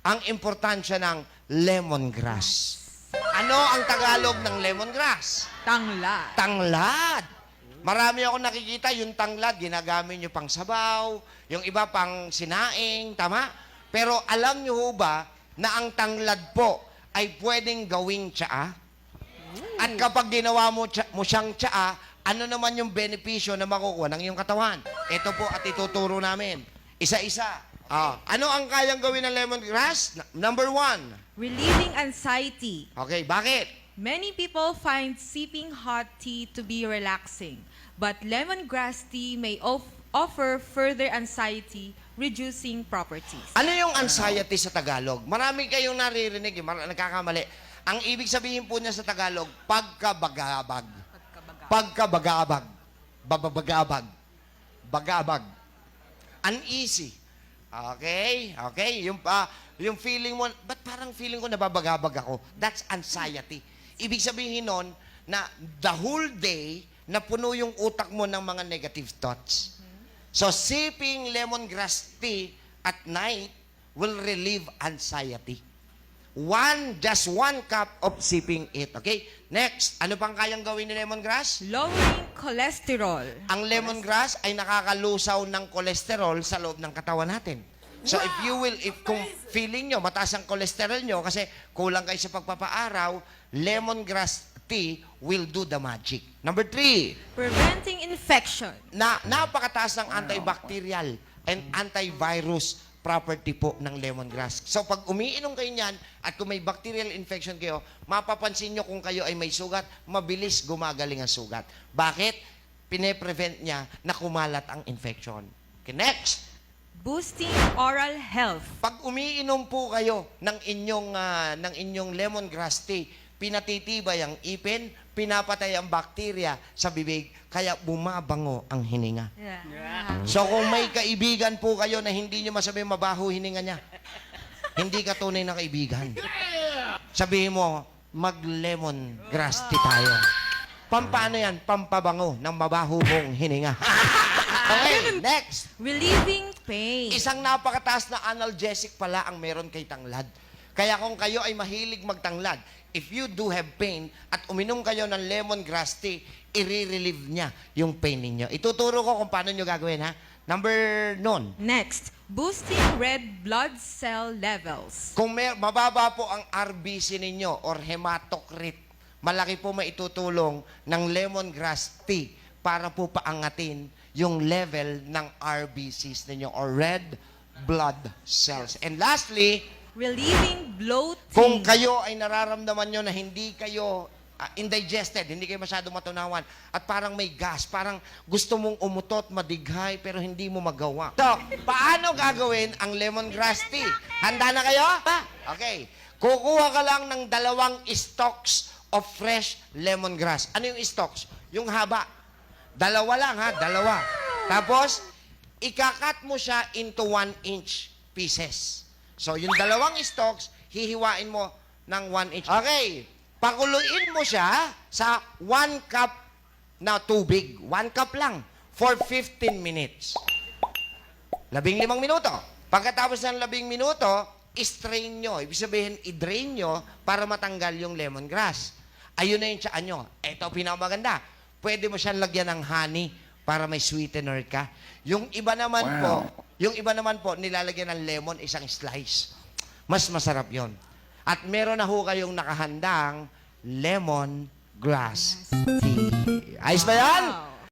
ang importansya ng lemongrass. Ano ang Tagalog ng lemongrass? Tanglad. Tanglad. Marami ako nakikita, yung tanglad, ginagamit nyo pang sabaw, yung iba pang sinaing, tama? Pero alam nyo ho ba na ang tanglad po ay pwedeng gawing tsaa? At kapag ginawa mo siyang tsaa, ano naman yung benepisyo na makukuha ng iyong katawan? Ito po at ituturo namin. Isa-isa. Ano ang kayang gawin ng lemongrass? Number 1. Relieving anxiety. Okay, bakit? Many people find sipping hot tea to be relaxing, but lemongrass tea may offer further anxiety-reducing properties. Ano yung anxiety sa Tagalog? Marami kayong naririnig, nagkakamali. Ang ibig sabihin po niya sa Tagalog, pagkabagabag. Pagkabagabag. Bababagabag. Bagabag. Uneasy. Okay? Okay? Yung feeling mo, ba't parang feeling ko nababagabag ako? That's anxiety. Ibig sabihin nun na the whole day na puno yung utak mo ng mga negative thoughts. So, sipping lemongrass tea at night will relieve anxiety. Just one cup of sipping it. Okay? Next, ano pang kayang gawin ni lemongrass? Lowering cholesterol. Ang lemongrass ay nakakalusaw ng kolesterol sa loob ng katawan natin. So if kung feeling nyo, mataas ang kolesterol nyo kasi kulang kayo sa pagpapaaraw, lemongrass tea will do the magic. Number 3, Preventing infection. napakataas ng antibacterial and antivirus property po ng lemongrass. So pag umiinom kayo niyan at kung may bacterial infection kayo, mapapansin nyo kung kayo ay may sugat, mabilis gumagaling ang sugat. Bakit? Pine-prevent niya na kumalat ang infection. Okay, next. Boosting oral health. Pag umiinom po kayo ng inyong lemongrass tea, pinatitibay ang ipin, pinapatay ang bakterya sa bibig, kaya bumabango ang hininga. So kung may kaibigan po kayo na hindi nyo masabi mabaho hininga niya, hindi ka tunay na kaibigan. Sabihin mo, mag-lemongrass tea tayo. Pampano yan? Pampabango ng mabaho mong hininga. Okay, next. Relieving pain. Isang napakataas na analgesic pala ang meron kay tanglad. Kaya kung kayo ay mahilig magtanglad, if you do have pain at uminom kayo ng lemongrass tea, i-relieve niya yung pain ninyo. Ituturo ko kung paano nyo gagawin, ha? Number none. Next, boosting red blood cell levels. Kung mababa po ang RBC ninyo or hematocrit, malaki po maitutulong ng lemongrass tea para po paangatin yung level ng RBCs ninyo or red blood cells. And lastly, Relieving bloating. kung kayo ay nararamdaman nyo na hindi kayo indigested, hindi kayo masyadong matunawan, at parang may gas, parang gusto mong umutot, madighay, pero hindi mo magawa. So, paano gagawin ang lemongrass tea? Handa na kayo? Okay. Kukuha ka lang ng 2 stalks of fresh lemongrass. Ano yung stalks? Yung haba. 2 lang, ha? 2. Tapos, ikakat mo siya into 1-inch pieces. So, yung 2 stalks, hihiwain mo ng 1 inch. Okay. Pakuluin mo siya sa 1 cup na tubig. 1 cup lang. For 15 minutes. 15 minuto. Pagkatapos ng 15 minuto, i-strain nyo. Ibig sabihin, i-drain nyo para matanggal yung lemongrass. Ayun na yung tsaan nyo. Ito, pinakamaganda. Pwede mo siyang lagyan ng honey para may sweetener ka. Yung iba naman po, nilalagyan ng lemon, isang slice. Mas masarap yon. At meron na ho kayong nakahandang lemon grass tea. Ayos ba yan? Wow.